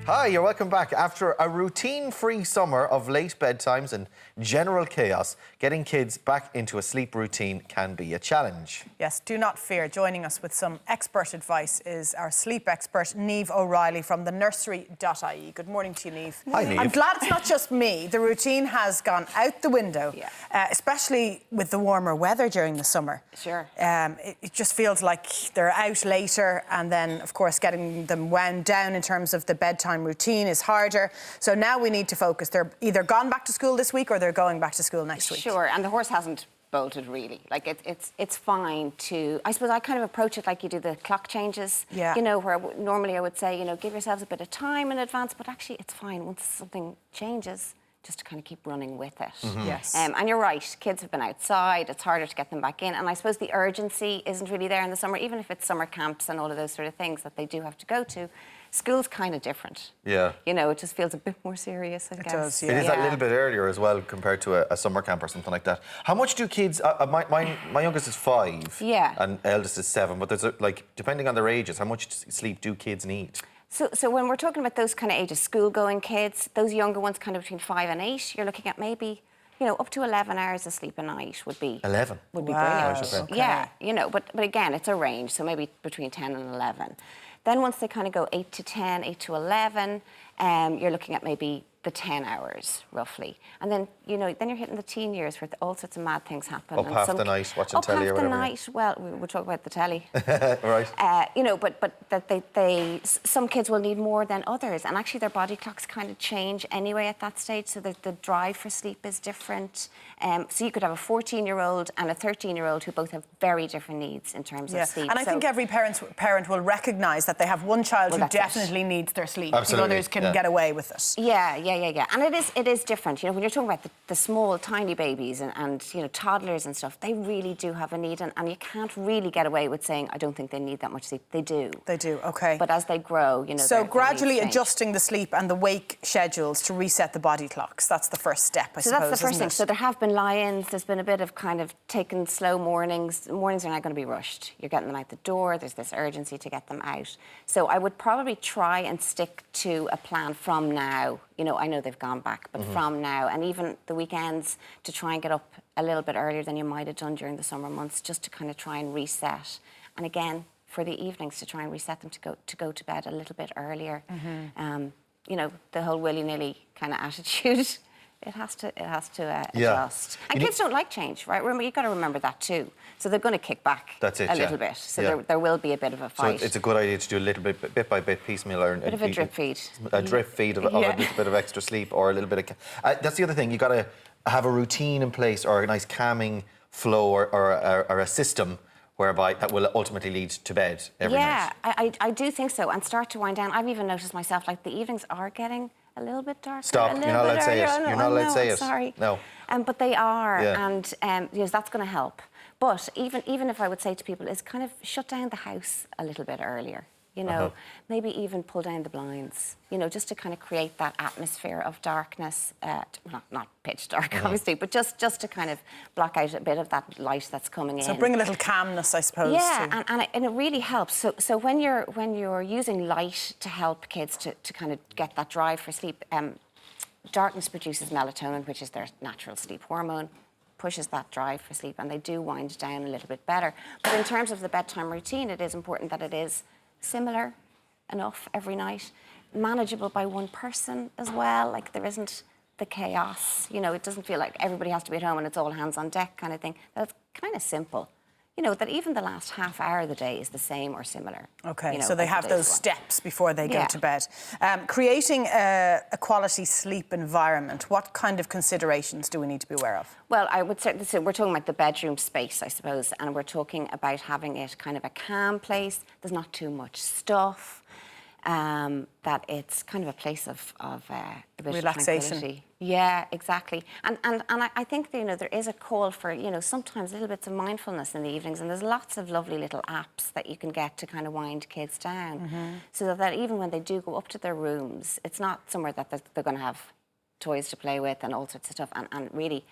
Hi, you're welcome back. After a routine-free summer of late bedtimes and general chaos, getting kids back into a sleep routine can be a challenge. Yes, do not fear. Joining us with some expert advice is our sleep expert, Niamh O'Reilly from the nursery.ie. Good morning to you, Niamh. Hi, Niamh. I'm glad it's not just me. The routine has gone out the window, especially with the warmer weather during the summer. Sure. It just feels like they're out later, and then, of course, getting them wound down in terms of the bedtime routine is harder. So now we need to focus. They're either gone back to school this week or they're going back to school next week. Sure, and the horse hasn't bolted really. Like it's fine to. I suppose I kind of approach it like you do the clock changes. Yeah. You know, where normally I would say, you know, give yourselves a bit of time in advance, but actually it's fine once something changes, just to kind of keep running with it. Mm-hmm. Yes. And you're right, kids have been outside, it's harder to get them back in, and I suppose the urgency isn't really there in the summer, even if it's summer camps and all of those sort of things that they do have to go to. School's kind of different. Yeah. You know, it just feels a bit more serious, I guess. It does, yeah. It is that little bit earlier as well compared to a summer camp or something like that. How much do kids... my youngest is 5 and eldest is 7, but there's like, depending on their ages, how much sleep do kids need? So when we're talking about those kind of ages, school-going kids, those younger ones kind of between 5 and 8, you're looking at maybe, you know, up to 11 hours of sleep a night would be... 11? Would be Wow. brilliant. Okay. Yeah, you know, but again, it's a range, so maybe between 10 and 11. Then once they kind of go 8 to 10, 8 to 11, you're looking at maybe the 10 hours, roughly. And then, you know, then you're hitting the teen years where all sorts of mad things happen. Up half the night watching telly or whatever. Up half the night, well, we'll talk about the telly. Right. You know, but that some kids will need more than others, and actually their body clocks kind of change anyway at that stage, so that the drive for sleep is different. So you could have a 14-year-old and a 13-year-old who both have very different needs in terms of sleep. And I think every parent will recognise that they have one child who definitely needs their sleep. Absolutely. The others can get away with it. Yeah. And it is different. You know, when you're talking about the small, tiny babies and you know, toddlers and stuff, they really do have a need, and you can't really get away with saying, I don't think they need that much sleep. They do. They do, OK. But as they grow, you know... So gradually adjusting the sleep and the wake schedules to reset the body clocks. That's the first step, I suppose, So that's the first thing. it? So there have been lie-ins. There's been a bit of kind of taking slow mornings. Mornings are not going to be rushed. You're getting them out the door. There's this urgency to get them out. So I would probably try and stick to a plan from now. You know, I know they've gone back, but from now, and even the weekends, to try and get up a little bit earlier than you might have done during the summer months, just to kind of try and reset. And again, for the evenings, to try and reset them to go to bed a little bit earlier. You know, the whole willy-nilly kind of attitude. It has to adjust. And kids don't like change, right? Remember, you've got to remember that too. So they're going to kick back a little bit. So there will be a bit of a fight. So it's a good idea to do a little bit by bit, piecemeal. A bit of a drip feed. A drip feed of a little bit of extra sleep or a little bit of... that's the other thing. You've got to have a routine in place or a nice calming flow or a system whereby that will ultimately lead to bed every night. Yeah, I do think so. And start to wind down. I've even noticed myself, like, the evenings are getting a little bit darker. Stop, you're not allowed to say it. You're not allowed to say it. Sorry. No. But they are, and yes, that's going to help. But even if I would say to people, is kind of shut down the house a little bit earlier. You know, maybe even pull down the blinds, you know, just to kind of create that atmosphere of darkness, not pitch dark, obviously, but just to kind of block out a bit of that light that's coming in. So bring a little calmness, I suppose. Yeah, and it really helps. So when you're using light to help kids to kind of get that drive for sleep, darkness produces melatonin, which is their natural sleep hormone, pushes that drive for sleep, and they do wind down a little bit better. But in terms of the bedtime routine, it is important that it is similar enough every night, manageable by one person as well. Like, there isn't the chaos. You know, it doesn't feel like everybody has to be at home and it's all hands on deck kind of thing. That's kind of simple. You know, that even the last half hour of the day is the same or similar. OK, you know, so they have those steps before they go to bed. Creating a quality sleep environment, what kind of considerations do we need to be aware of? Well, I would say, we're talking about the bedroom space, I suppose, and we're talking about having it kind of a calm place. There's not too much stuff. That it's kind of a place of a bit relaxation. Of tranquility. Yeah, exactly. And I think, you know, there is a call for, you know, sometimes little bits of mindfulness in the evenings, and there's lots of lovely little apps that you can get to kind of wind kids down, so that even when they do go up to their rooms, it's not somewhere that they're going to have toys to play with and all sorts of stuff, and really,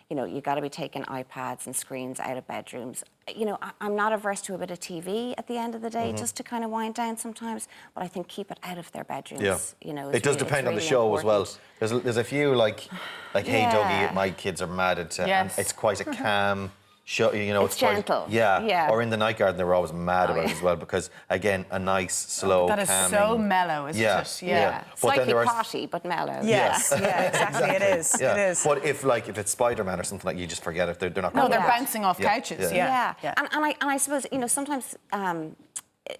you know, you got to be taking iPads and screens out of bedrooms. You know, I'm not averse to a bit of TV at the end of the day, just to kind of wind down sometimes, but I think keep it out of their bedrooms. Yeah. You know, It does depend on the show as well. There's a few like Hey Dougie, my kids are mad at, and it's quite a calm show, you know, it's gentle. Quite, yeah. Or in the Night Garden, they were always mad about it as well because, again, a nice, slow, that is calming. so mellow, isn't it? Yeah. But Slightly then potty, but mellow. Yes, yeah, exactly. It is. Yeah. It is. But if it's Spider-Man or something like, you just forget it. They're not. No, gonna they're watch it. bouncing off couches. Yeah. And I suppose, you know, sometimes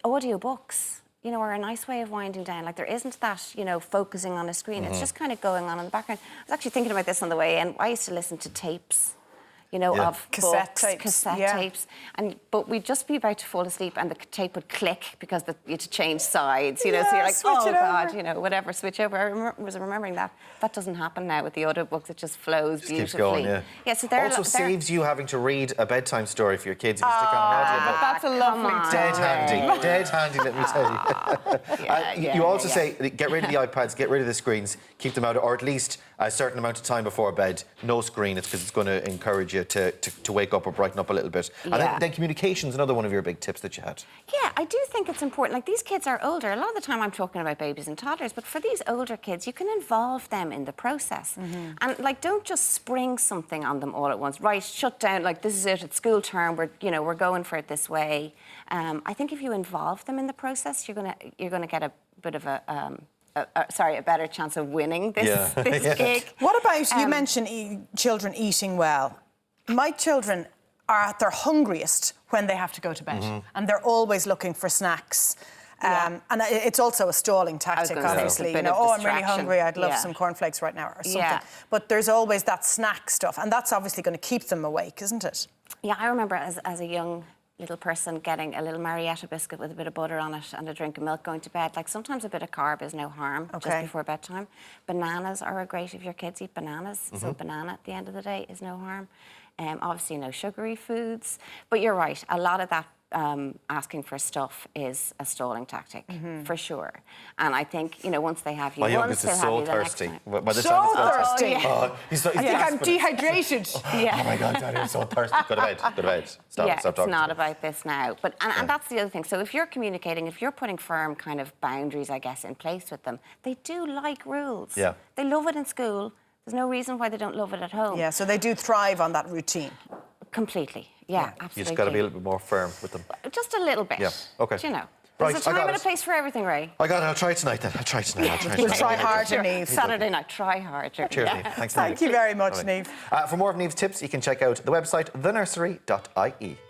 audiobooks, you know, are a nice way of winding down. Like, there isn't that, you know, focusing on a screen. It's just kind of going on in the background. I was actually thinking about this on the way in. I used to listen to tapes, you know, of cassette tapes. But we'd just be about to fall asleep and the tape would click because you had to change sides, you know, so you're like, oh God, you know, whatever, switch over. I was remembering that. That doesn't happen now with the audiobooks. It just flows beautifully. Keeps going, yeah. So they're also saves you having to read a bedtime story for your kids if you stick on an audiobook. That's a lovely Dead handy, let me tell you. You also say, get rid of the iPads, get rid of the screens, keep them out, or at least a certain amount of time before bed, no screen, it's because it's going to encourage you to wake up or brighten up a little bit. And then communication's another one of your big tips that you had. Yeah, I do think it's important. Like, these kids are older. A lot of the time I'm talking about babies and toddlers, but for these older kids, you can involve them in the process. And, like, don't just spring something on them all at once. Right, shut down, like, this is it, it's school term, we're going for it this way. I think if you involve them in the process, you're gonna get a bit of a better chance of winning this gig. What about, you mentioned children eating well. My children are at their hungriest when they have to go to bed. And they're always looking for snacks. And it's also a stalling tactic, obviously. You know, I'm really hungry, I'd love some cornflakes right now or something. But there's always that snack stuff, and that's obviously going to keep them awake, isn't it? Yeah, I remember as a young little person getting a little Marietta biscuit with a bit of butter on it and a drink of milk going to bed. Like, sometimes a bit of carb is no harm just before bedtime. Bananas are great if your kids eat bananas. So banana at the end of the day is no harm. Obviously no sugary foods. But you're right, a lot of that asking for stuff is a stalling tactic, for sure. And I think, you know, once they have you once, they'll have you the next time. By the So time thirsty. He's I think I'm dehydrated. Oh my God, Daddy, I'm so thirsty. Go to bed. Stop it's talking. not about this now. But and that's the other thing. So if you're communicating, if you're putting firm kind of boundaries, I guess, in place with them, they do like rules. Yeah. They love it in school. There's no reason why they don't love it at home. Yeah, so they do thrive on that routine. Completely. Yeah, absolutely. You just got to be a little bit more firm with them. Just a little bit. Yeah, okay. Do you know? There's a time and a place for everything, Ray. I'll try it tonight then. We'll try harder, Niamh. Saturday night, try harder. Cheers, Niamh. Thanks. Thank you very much, Niamh. For more of Niamh's tips, you can check out the website thenursery.ie.